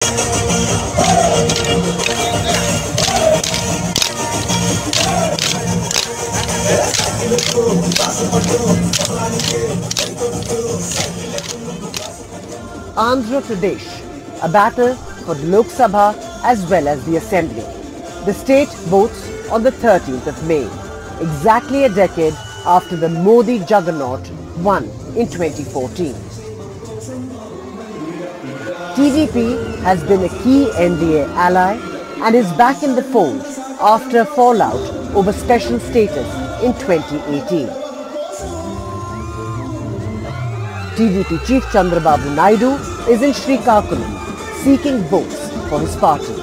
Andhra Pradesh, a battle for the Lok Sabha as well as the Assembly. The state votes on the 13th of May, exactly a decade after the Modi juggernaut won in 2014. TDP has been a key NDA ally and is back in the fold after fallout over special status in 2018. TDP Chief Chandrababu Naidu is in Srikakulam seeking votes for his party.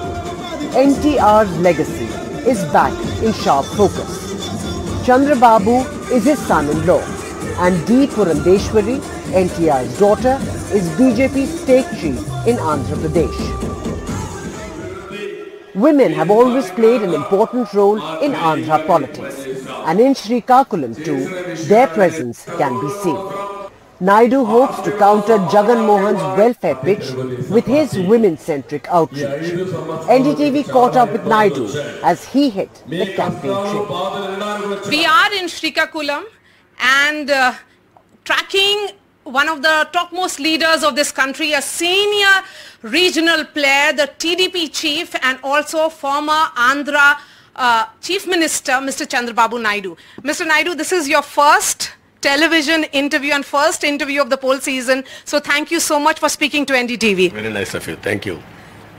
NTR's legacy is back in sharp focus. Chandrababu is his son-in-law and D. Purandeshwari, NTR's daughter, is BJP's state chief in Andhra Pradesh. Women have always played an important role in Andhra politics, and in Srikakulam too, their presence can be seen. Naidu hopes to counter Jagan Mohan's welfare pitch with his women-centric outreach. NDTV caught up with Naidu as he hit the campaign trail. We are in Srikakulam and tracking one of the topmost leaders of this country, a senior regional player, the TDP chief and also former Andhra Chief Minister, Mr. Chandrababu Naidu. Mr. Naidu, this is your first television interview and first interview of the poll season. So thank you so much for speaking to NDTV. Very nice of you. Thank you.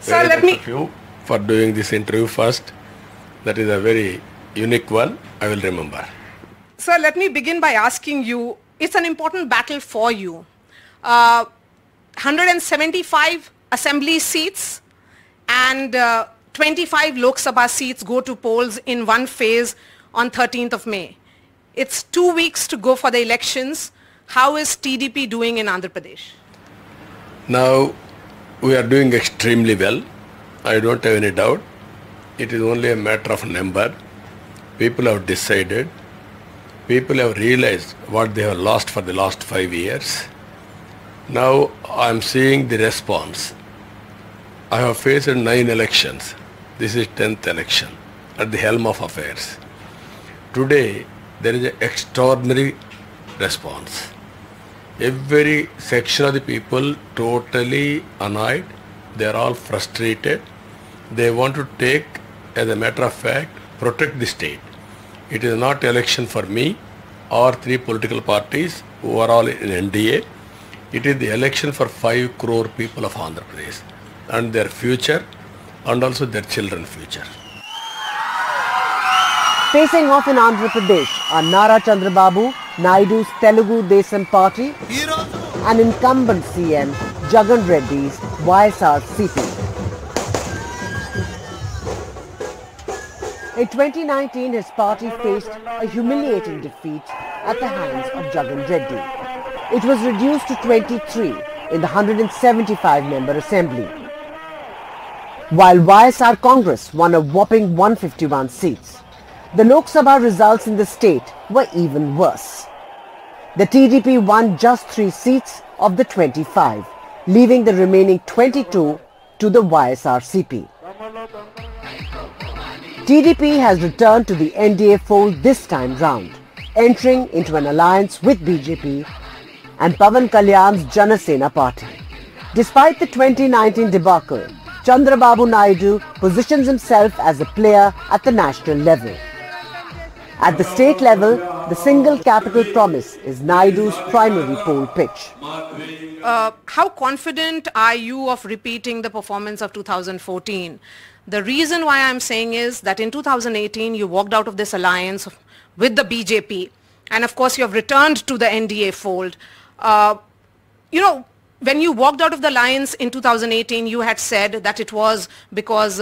Sir, very nice of you for doing this interview first. That is a very unique one. I will remember. Sir, let me begin by asking you, it's an important battle for you. 175 assembly seats and 25 Lok Sabha seats go to polls in one phase on 13th of May. It's 2 weeks to go for the elections. How is TDP doing in Andhra Pradesh? Now, we are doing extremely well. I don't have any doubt. It is only a matter of number. People have decided. People have realized what they have lost for the last 5 years. Now, I am seeing the response. I have faced 9 elections. This is 10th election at the helm of affairs. Today, there is an extraordinary response. Every section of the people totally annoyed. They are all frustrated. They want to take, as a matter of fact, protect the state. It is not election for me or 3 political parties who are all in NDA. It is the election for 5 crore people of Andhra Pradesh and their future and also their children's future. Facing off in Andhra Pradesh are Nara Chandrababu, Naidu's Telugu Desam party, and incumbent CM Jagan Reddy's YSRCP. In 2019, his party faced a humiliating defeat at the hands of Jagan Reddy. It was reduced to 23 in the 175-member assembly, while YSR Congress won a whopping 151 seats. The Lok Sabha results in the state were even worse. The TDP won just 3 seats of the 25, leaving the remaining 22 to the YSRCP. TDP has returned to the NDA fold this time round, entering into an alliance with BJP and Pawan Kalyan's Janasena party. Despite the 2019 debacle, Chandrababu Naidu positions himself as a player at the national level. At the state level, the single capital promise is Naidu's primary poll pitch. How confident are you of repeating the performance of 2014? The reason why I'm saying is that in 2018 you walked out of this alliance with the BJP and of course you have returned to the NDA fold. When you walked out of the alliance in 2018 you had said that it was because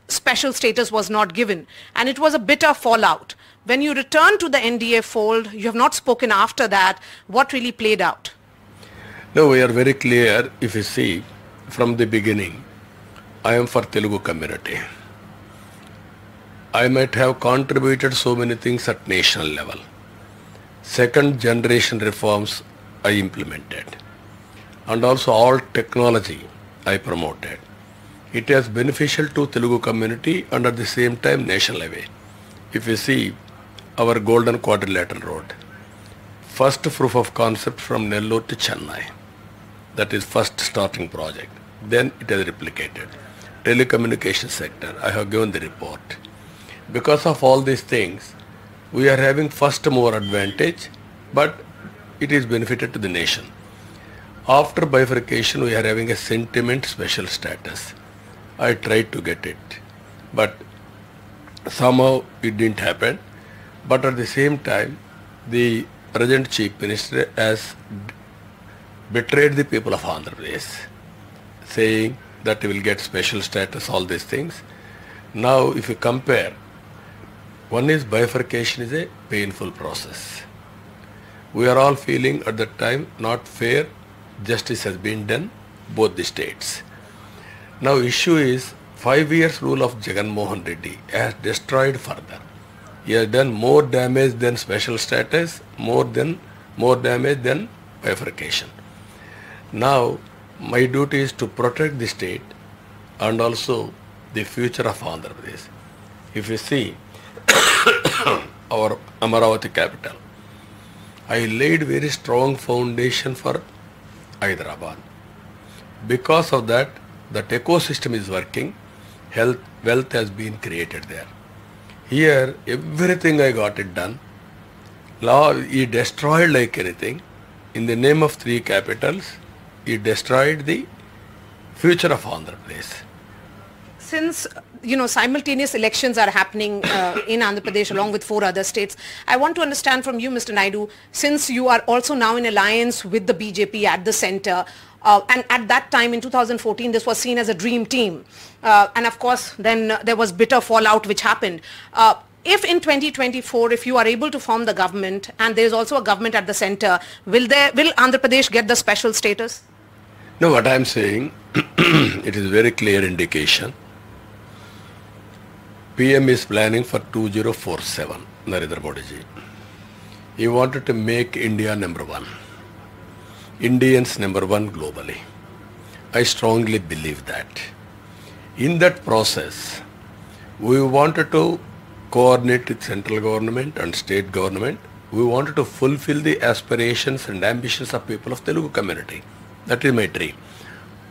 special status was not given and it was a bitter fallout. When you return to the NDA fold, you have not spoken after that. What really played out? No, we are very clear. If you see, from the beginning, I am for Telugu community. I might have contributed so many things at national level. Second generation reforms I implemented. And also all technology I promoted. It is beneficial to Telugu community and at the same time national highway. If you see our Golden Quadrilateral Road, first proof of concept from Nellore to Chennai. That is first starting project. Then it has replicated. Telecommunication sector, I have given the report. Because of all these things, we are having first mover advantage, but it is benefited to the nation. After bifurcation, we are having a sentiment special status. I tried to get it, but somehow it didn't happen. But at the same time, the present Chief Minister has betrayed the people of Andhra Pradesh, saying that he will get special status, all these things. Now, if you compare, one is bifurcation is a painful process. We are all feeling at that time not fair justice has been done, both the states. Now issue is 5 years rule of Jagan Mohan Reddy has destroyed further. He has done more damage than special status, more damage than bifurcation. Now my duty is to protect the state and also the future of Andhra Pradesh. If you see our Amaravati capital, I laid very strong foundation for Hyderabad. Because of that, that ecosystem is working, wealth has been created there. Here, everything I got it done. Law, he destroyed like anything. In the name of 3 capitals, he destroyed the future of Andhra Pradesh. Since simultaneous elections are happening in Andhra Pradesh along with 4 other states, I want to understand from you, Mr. Naidu, since you are also now in alliance with the BJP at the center, and at that time in 2014 this was seen as a dream team, and of course then there was bitter fallout which happened. If in 2024, if you are able to form the government and there is also a government at the center, will Andhra Pradesh get the special status? No, what I am saying, it is very clear indication. PM is planning for 2047, Narendra Modi ji. He wanted to make India number 1. Indians number 1 globally. I strongly believe that. In that process, we wanted to coordinate with central government and state government. We wanted to fulfill the aspirations and ambitions of people of Telugu community. That is my dream.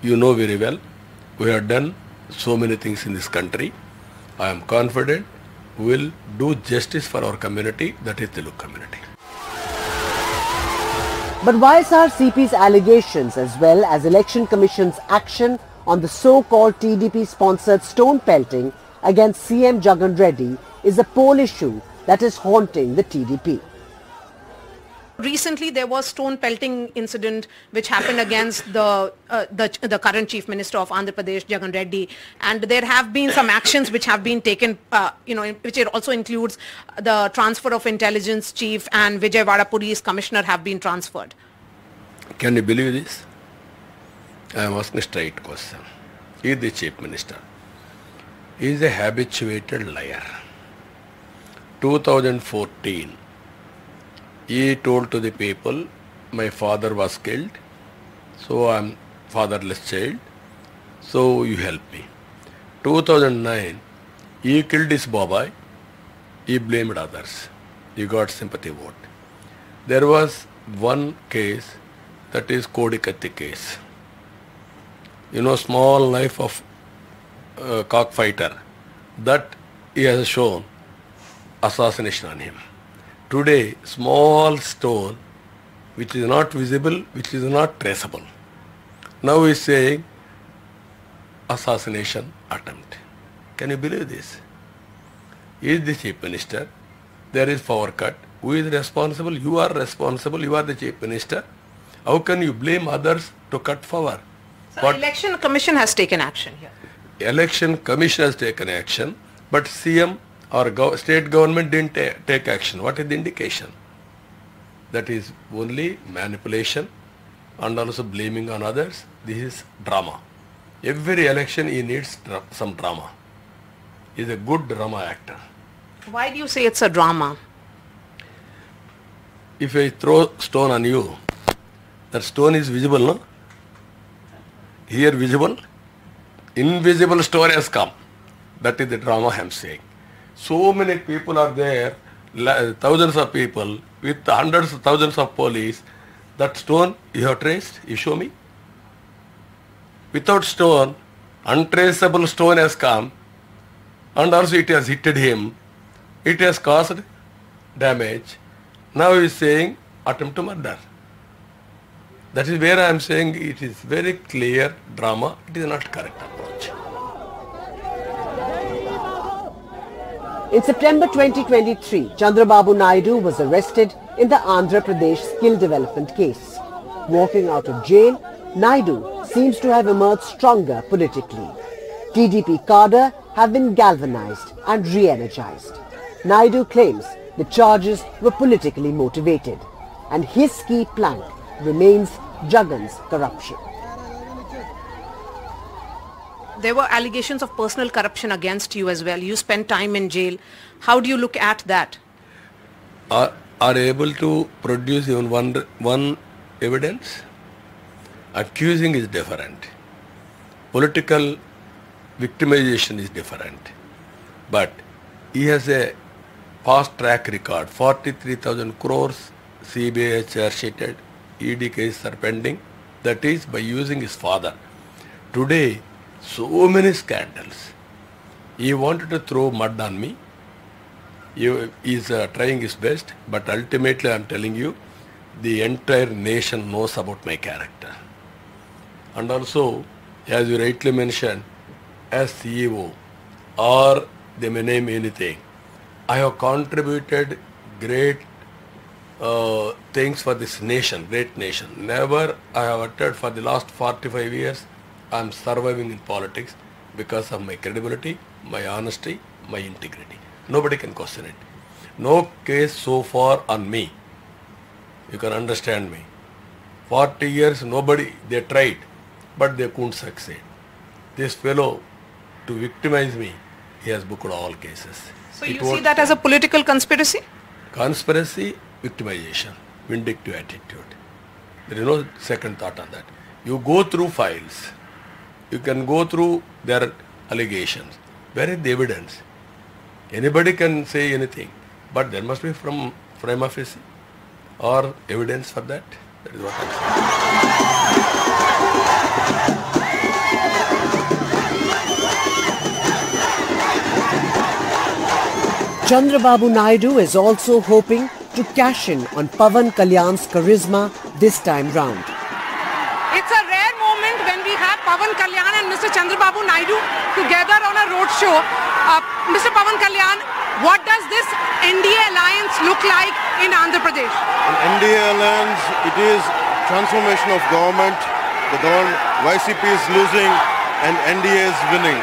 You know very well, we have done so many things in this country. I am confident we will do justice for our community, that is Telugu community. But YSRCP's allegations as well as Election Commission's action on the so-called TDP-sponsored stone pelting against CM Jagan Reddy is a poll issue that is haunting the TDP. Recently, there was stone pelting incident which happened against the current Chief Minister of Andhra Pradesh, Jagan Reddy, and there have been some actions which have been taken, which it also includes the transfer of intelligence chief and Vijayawada Police Commissioner have been transferred. Can you believe this? I am asking a straight question. He is the Chief Minister. He is a habituated liar. 2014. He told to the people, my father was killed, so I am fatherless child, so you help me. 2009, he killed his babai, he blamed others, he got sympathy vote. There was one case, that is Kodikatti case. Small knife of cockfighter, that he has shown assassination on him. Today, small stone, which is not visible, which is not traceable. Now he is saying assassination attempt. Can you believe this? He is the Chief Minister. There is power cut. Who is responsible? You are responsible. You are the Chief Minister. How can you blame others to cut power? So Election Commission has taken action here. Election Commission has taken action, but CM or state government didn't take action. What is the indication? That is only manipulation and also blaming on others. This is drama. Every election he needs some drama. He is a good drama actor. Why do you say it's a drama? If I throw stone on you, that stone is visible, no? Here visible, invisible stone has come. That is the drama I am saying. So many people are there, thousands of people with hundreds of thousands of police. That stone you have traced, you show me. Without stone, untraceable stone has come, and also it has hit him. It has caused damage. Now he is saying attempt to murder. That is where I am saying it is very clear drama. It is not correct approach. In September 2023, Chandrababu Naidu was arrested in the Andhra Pradesh skill development case. Walking out of jail, Naidu seems to have emerged stronger politically. TDP cadre have been galvanized and re-energized. Naidu claims the charges were politically motivated, and his key plank remains Jagan's corruption. There were allegations of personal corruption against you as well. You spent time in jail. How do you look at that? Are able to produce even one evidence? Accusing is different. Political victimization is different. But he has a past track record. 43,000 crores CBI charge sheeted, ED cases are pending. That is by using his father. Today, so many scandals. He wanted to throw mud on me. He is trying his best, but ultimately I am telling you, the entire nation knows about my character. And also, as you rightly mentioned, as CEO, or they may name anything, I have contributed great things for this nation, great nation. Never I have uttered for the last 45 years, I am surviving in politics because of my credibility, my honesty, my integrity. Nobody can question it. No case so far on me. You can understand me. 40 years nobody, they tried, but they couldn't succeed. This fellow, to victimize me, he has booked all cases. So you see that as a political conspiracy? Conspiracy, victimization, vindictive attitude. There is no second thought on that. You go through files. You can go through their allegations. Where is the evidence? Anybody can say anything, but there must be from prima facie or evidence for that. That is what I am saying. Chandrababu Naidu is also hoping to cash in on Pawan Kalyan's charisma this time round. It's a rare moment when we have Pawan Kalyan and Mr. Chandrababu Naidu together on a roadshow. Mr. Pawan Kalyan, what does this NDA alliance look like in Andhra Pradesh? In NDA alliance, it is transformation of government. The YCP is losing and NDA is winning.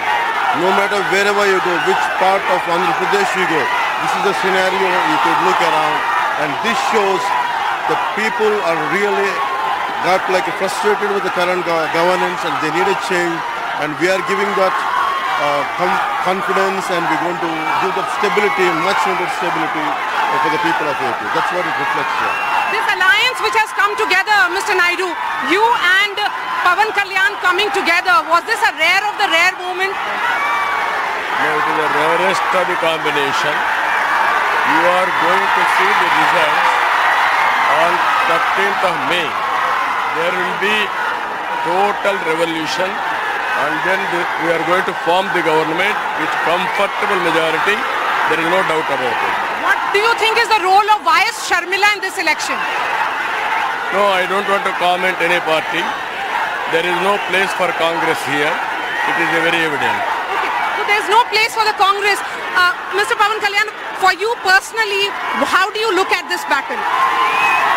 No matter wherever you go, which part of Andhra Pradesh you go, this is the scenario you could look around, and this shows the people are really got like frustrated with the current governance and they need a change, and we are giving that confidence, and we're going to give that stability, much needed stability for the people of AP. That's what it reflects here. This alliance which has come together, Mr. Naidu, you and Pawan Kalyan coming together, was this a rare of the rare moment? No, it is the rarest of the combination. You are going to see the results on 13th of May. There will be total revolution, and then we are going to form the government with comfortable majority. There is no doubt about it. What do you think is the role of YS Sharmila in this election? No, I don't want to comment any party. There is no place for Congress here. It is very evident. Okay, so there is no place for the Congress. Mr. Pawan Kalyan, for you personally, how do you look at this battle?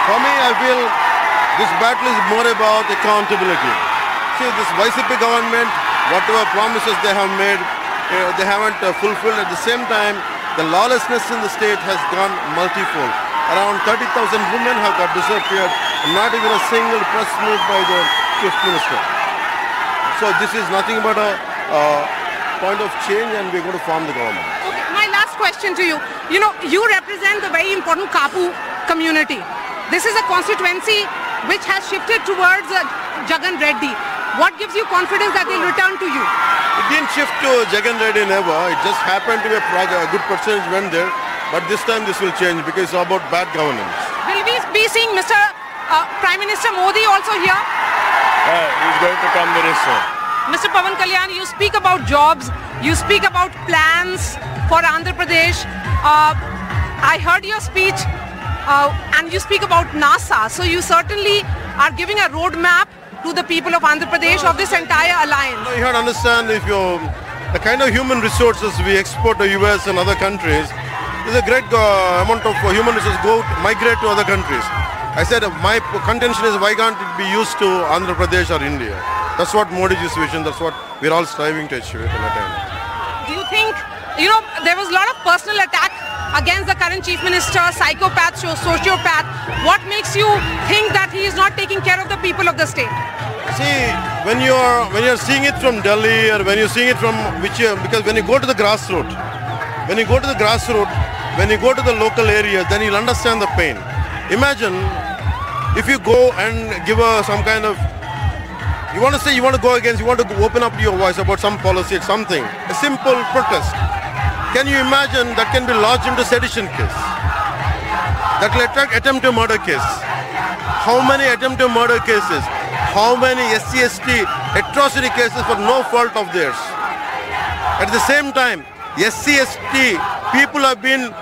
For me, I feel this battle is more about accountability. See, this YCP government, whatever promises they have made, they haven't fulfilled. At the same time, the lawlessness in the state has gone multifold. Around 30,000 women have got disappeared, and not even a single press meet by the Chief Minister. So this is nothing but a point of change, and we're going to form the government. Okay, my last question to you. You know, you represent the very important Kapu community. This is a constituency which has shifted towards Jagan Reddy. What gives you confidence that they'll return to you? It didn't shift to Jagan Reddy never. It just happened to be a good percentage went there. But this time this will change because it's about bad governance. Will we be seeing Mr. Prime Minister Modi also here? He's going to come very soon. Mr. Pawan Kalyan, you speak about jobs, you speak about plans for Andhra Pradesh. I heard your speech and you speak about NASA. So you certainly are giving a roadmap to the people of Andhra Pradesh of this entire alliance. You have to understand if the kind of human resources we export to US and other countries, there's a great amount of human resources migrate to other countries. I said my contention is why can't it be used to Andhra Pradesh or India? That's what Modi's vision, that's what we're all striving to achieve at that time. Do you think, there was a lot of personal attack against the current chief minister, psychopath, sociopath. What makes you think that he is not taking care of the people of the state? See, when you're seeing it from Delhi or when you're seeing it from because when you go to the grassroots, when you go to the local area, then you'll understand the pain. Imagine if you go and give some kind of, you want to go against, you want to open up your voice about some policy or something, a simple protest. Can you imagine that can be lodged into sedition case? That will attract attempted murder case. How many attempted murder cases? How many SC/ST atrocity cases for no fault of theirs? At the same time, SC/ST people have been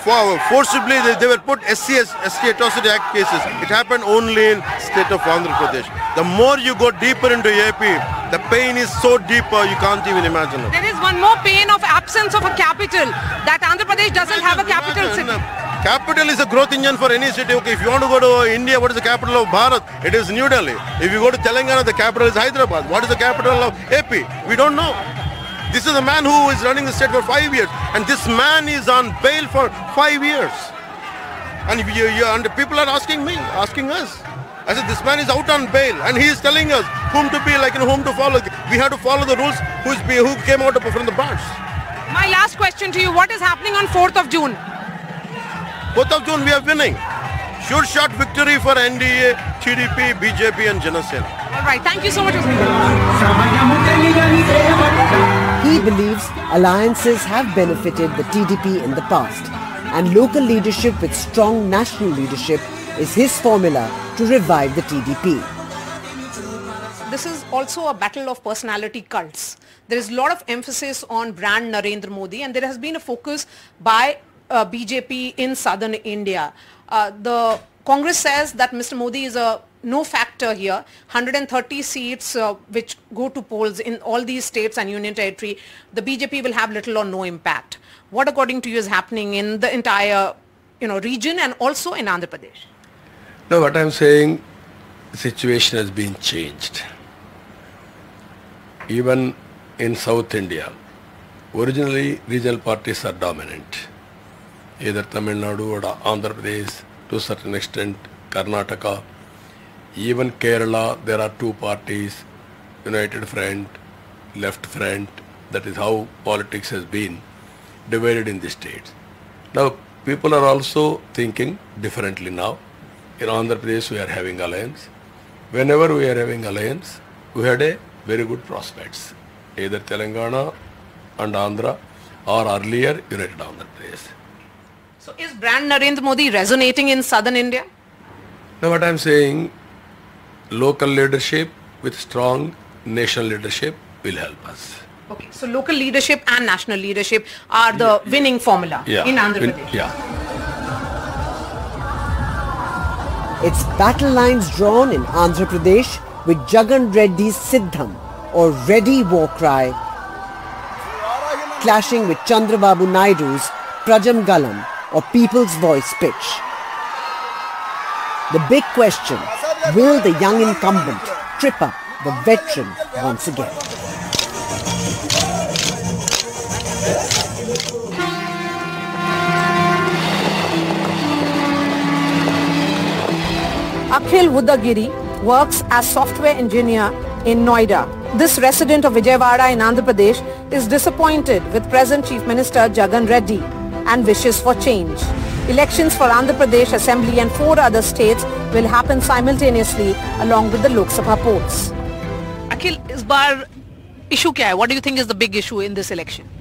forcibly, they were put SC/ST atrocity act cases. It happened only in state of Andhra Pradesh. The more you go deeper into AP, the pain is so deeper you can't even imagine it. There is one more pain of absence of a capital, that Andhra Pradesh doesn't have a capital city. Capital is a growth engine for any city. Okay, if you want to go to India, what is the capital of Bharat? It is New Delhi. If you go to Telangana, the capital is Hyderabad. What is the capital of AP? We don't know. This is a man who is running the state for 5 years, and this man is on bail for 5 years. And people are asking us. I said, this man is out on bail, and he is telling us whom to be like and whom to follow. We have to follow the rules who came out from the branch. My last question to you, what is happening on 4th of June? 4th of June we are winning. Sure shot victory for NDA, TDP, BJP and Jana Sena. All right, thank you so much. He believes alliances have benefited the TDP in the past, and local leadership with strong national leadership is his formula to revive the TDP. This is also a battle of personality cults. There is a lot of emphasis on brand Narendra Modi, and there has been a focus by BJP in southern India. The Congress says that Mr. Modi is a no factor here. 130 seats which go to polls in all these states and union territory, the BJP will have little or no impact. What according to you is happening in the entire region and also in Andhra Pradesh? No, what I'm saying, the situation has been changed. Even in South India, originally regional parties are dominant. Either Tamil Nadu or Andhra Pradesh, to a certain extent Karnataka. Even Kerala, there are two parties, United Front, Left Front. That is how politics has been divided in the states. Now, people are also thinking differently now. In Andhra Pradesh, we are having alliance. Whenever we are having alliance, we had a very good prospects. Either Telangana and Andhra or earlier United Andhra Pradesh. So is brand Narendra Modi resonating in southern India? Now what I am saying, local leadership with strong national leadership will help us. Okay, so local leadership and national leadership are the winning formula in Andhra Pradesh. It's battle lines drawn in Andhra Pradesh with Jagan Reddy's Siddham or Reddy war cry clashing with Chandrababu Naidu's Prajam Galam or People's Voice pitch. The big question, will the young incumbent trip up the veteran once again? Akhil Udagiri works as software engineer in Noida. This resident of Vijayawada in Andhra Pradesh is disappointed with present Chief Minister Jagan Reddy and wishes for change. Elections for Andhra Pradesh Assembly and 4 other states will happen simultaneously along with the Lok Sabha polls. आखिर इस बार issue क्या है? What do you think is the big issue in this election?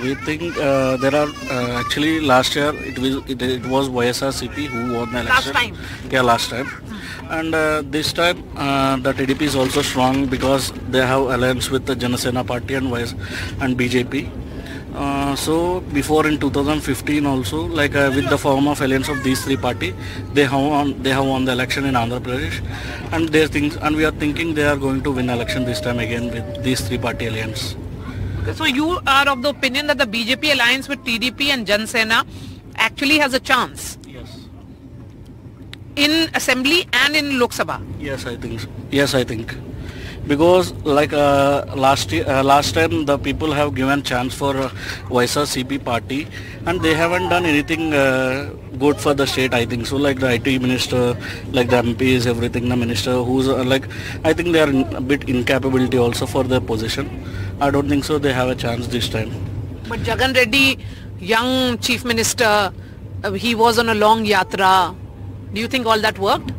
We think there are actually last year it was YSRCP who won the election. Last time. Yeah, last time. And this time the TDP is also strong because they have alliance with the Janasena party and BJP. So before in 2015 also, like with the form of alliance of these three parties, they have won the election in Andhra Pradesh, and we are thinking they are going to win election this time again with these three party alliance. So you are of the opinion that the BJP alliance with TDP and Jan Sena actually has a chance? Yes. In assembly and in Lok Sabha? Yes, I think so. Yes, I think. Because like last time the people have given chance for YSRCP party and they haven't done anything good for the state, I think so. Like the IT minister, like the MPs, everything, the minister who's like, I think they are a bit incapability also for their position. I don't think so they have a chance this time. But Jagan Reddy, young chief minister, he was on a long yatra. Do you think all that worked?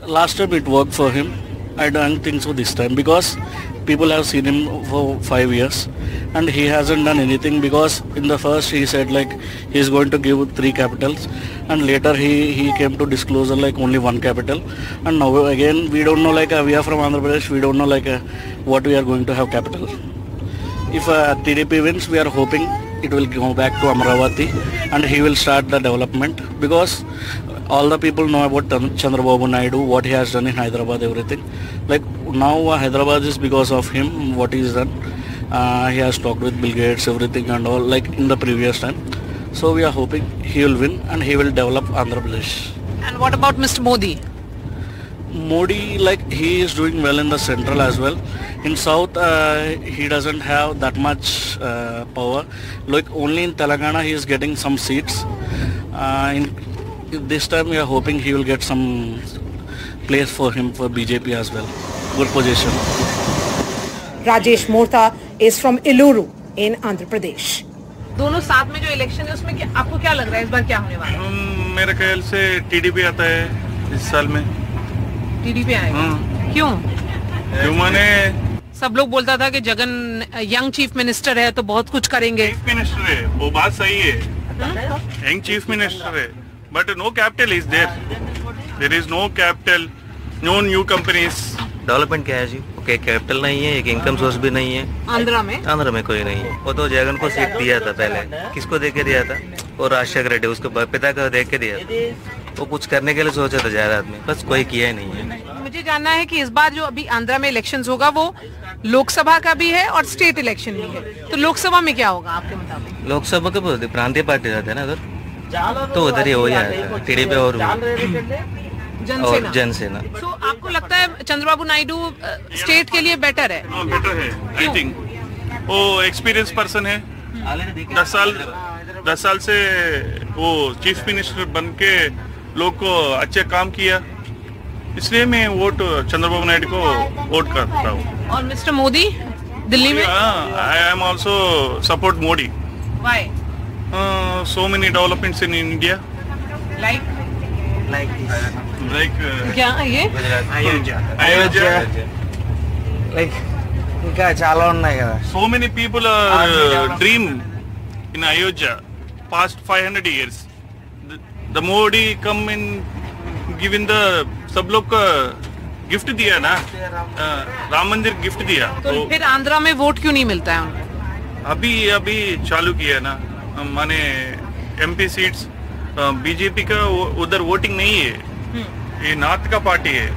Last time it worked for him. I don't think so this time because people have seen him for 5 years and he hasn't done anything, because in the first he said like he is going to give 3 capitals and later he came to disclosure like only 1 capital, and now again we don't know, like we are from Andhra Pradesh, we don't know like what we are going to have capital. If TDP wins, we are hoping it will go back to Amaravati and he will start the development, because all the people know about Chandrababu Naidu, what he has done in Hyderabad, everything. Like now Hyderabad is because of him, what he has done. He has talked with Bill Gates, everything and all, like in the previous time. So we are hoping he will win and he will develop Andhra Pradesh. And what about Mr. Modi? Modi, like he is doing well in the central as well. In south, he doesn't have that much power. Like only in Telangana he is getting some seats. This time we are hoping he will get some place for him for BJP as well. Good position. Rajesh Mortha is from Eluru in Andhra Pradesh. दोनों साथ में जो election है उसमें क्या आपको क्या लग रहा है इस बार क्या होने वाला है? मेरे ख्याल से टीडीपी आता है इस साल में. टीडीपी आएगा. क्यों? क्यों माने सब लोग बोलता था कि जगन यंग चीफ मिनिस्टर है तो बहुत कुछ करेंगे. चीफ मिनिस्टर है, वो बात सही है. यंग चीफ मिनिस्टर है, but no capital is there. There is no capital, no new companies. Development क्या है जी? ओके, कैपिटल नहीं है, एक इनकम सोर्स भी नहीं है. आंध्रा में कोई नहीं है. वो तो जगन को सीट दिया था पहले. किसको देके दिया था? वो राजशेखर रेड्डी, उसके पिता को देख के दिया था. वो कुछ करने के लिए सोचा था जायदाद में, बस कोई किया ही नहीं है. मुझे जानना है कि इस बार जो अभी आंध्रा में इलेक्शंस होगा वो लोकसभा का भी है और स्टेट इलेक्शन भी है, तो लोकसभा में क्या होगा आपके मुताबिक? लोकसभा का प्रांतीय पार्टी रहते हैं ना उधर, तो उधर ही हो जाएगा टीडीपी और जनसेना. तो आपको लगता है चंद्रबाबू नायडू स्टेट के लिए बेटर है? बेटर है, आई थिंक. वो एक्सपीरियंस पर्सन है. 10 साल से वो चीफ मिनिस्टर बन के लोग को अच्छे काम किया, इसलिए मैं वोट चंद्रबाबू नायडू को वोट करता हूँ. और मिस्टर मोदी दिल्ली में? I am also support Modi. Why? So many developments in India. Like क्या ये? Ayodhya. Like ఇంకా చాలా ఉన్నాయి కదా. So many people dream in Ayodhya past 500 years. The Modi come in giving the सब लोग का गिफ्ट दिया ना, राम मंदिर गिफ्ट दिया. तो फिर आंध्रा में वोट क्यों नहीं मिलता है उनको? अभी चालू किया ना, माने एमपी सीट्स. बीजेपी का उधर वोटिंग नहीं है, ये नॉर्थ का पार्टी है.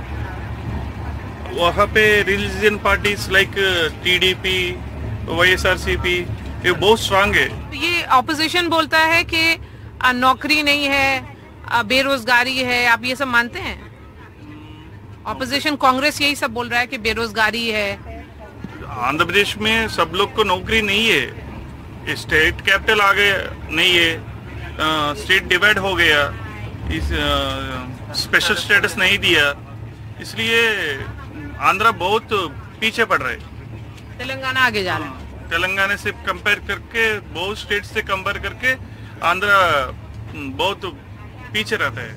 वहाँ पे religion parties like TDP, YSRCP ये बहुत स्ट्रांग है. ये ऑपोजिशन बोलता है कि नौकरी नहीं है, बेरोजगारी है, आप ये सब मानते हैं? ऑपोजिशन कांग्रेस यही सब बोल रहा है कि बेरोजगारी है. आंध्र प्रदेश में सब लोग को नौकरी नहीं है. स्टेट कैपिटल आ गया नहीं है, स्टेट डिवाइड हो गया, इस स्पेशल स्टेटस नहीं दिया, इसलिए आंध्रा बहुत पीछे पड़ रहा है. तेलंगाना आगे जा रहा है. तेलंगाना से कंपेयर करके, बहुत स्टेट से कंपेयर करके आंध्रा बहुत पीछे रहता है.